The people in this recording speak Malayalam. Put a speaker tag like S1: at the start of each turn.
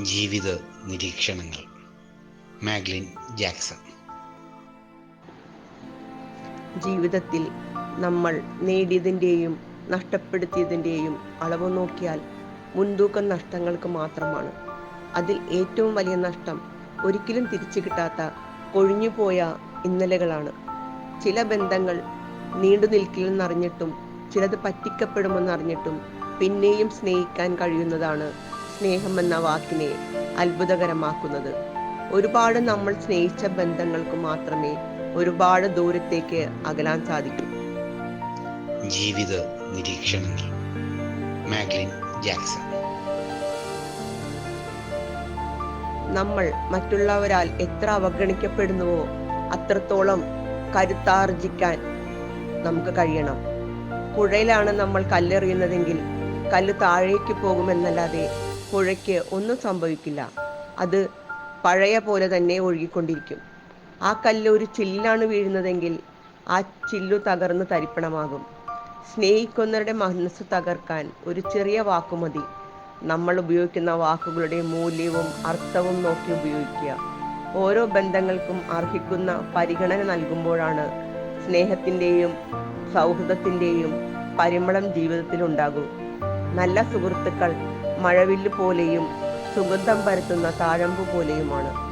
S1: ജീവിത നിരീക്ഷണങ്ങൾ. മാഗ്ലിൻ ജാക്സൺ.
S2: ജീവിതത്തിൽ നമ്മൾ നേടിയതിൻ്റെയും നഷ്ടപ്പെടുത്തിയതിൻ്റെയും അളവ് നോക്കിയാൽ മുൻതൂക്കം നഷ്ടങ്ങൾക്ക് മാത്രമാണ്. അതിൽ ഏറ്റവും വലിയ നഷ്ടം ഒരിക്കലും തിരിച്ചു കിട്ടാത്ത കൊഴിഞ്ഞുപോയ ഇന്നലകളാണ്. ചില ബന്ധങ്ങൾ നീണ്ടു നിൽക്കില്ലെന്നറിഞ്ഞിട്ടും ചിലത് പറ്റിക്കപ്പെടുമെന്നറിഞ്ഞിട്ടും പിന്നെയും സ്നേഹിക്കാൻ കഴിയുന്നതാണ് സ്നേഹമെന്ന വാക്കിനെ അത്ഭുതകരമാക്കുന്നത്. ഒരുപാട് നമ്മൾ സ്നേഹിച്ച ബന്ധങ്ങൾക്ക് മാത്രമേ ഒരുപാട് ദൂരത്തേക്ക് അകലാൻ സാധിക്കൂ.
S1: ജീവിത നിരീക്ഷണങ്ങൾ. മാഗ്ലിൻ ജാക്സൺ.
S2: നമ്മൾ മറ്റുള്ളവരാൽ എത്ര അവഗണിക്കപ്പെടുന്നുവോ അത്രത്തോളം കരുത്താർജിക്കാൻ നമുക്ക് കഴിയണം. പുഴയിലാണ് നമ്മൾ കല്ലെറിയുന്നതെങ്കിൽ കല്ല് താഴേക്ക് പോകുമെന്നല്ലാതെ പുഴയ്ക്ക് ഒന്നും സംഭവിക്കില്ല. അത് പഴയ പോലെ തന്നെ ഒഴുകിക്കൊണ്ടിരിക്കും. ആ കല്ല് ഒരു ചില്ലാണ് വീഴുന്നതെങ്കിൽ ആ ചില്ലു തകർന്ന് തരിപ്പണമാകും. സ്നേഹിക്കുന്നവരുടെ മനസ്സ് തകർക്കാൻ ഒരു ചെറിയ വാക്കുമതി. നമ്മൾ ഉപയോഗിക്കുന്ന വാക്കുകളുടെ മൂല്യവും അർത്ഥവും നോക്കി ഉപയോഗിക്കുക. ഓരോ ബന്ധങ്ങൾക്കും അർഹിക്കുന്ന പരിഗണന നൽകുമ്പോഴാണ് സ്നേഹത്തിൻ്റെയും സൗഹൃദത്തിൻ്റെയും പരിമളം ജീവിതത്തിൽ ഉണ്ടാകൂ. നല്ല സുഹൃത്തുക്കൾ മഴവില്ല് പോലെയും സുഗന്ധം പരത്തുന്ന താഴമ്പു പോലെയുമാണ്.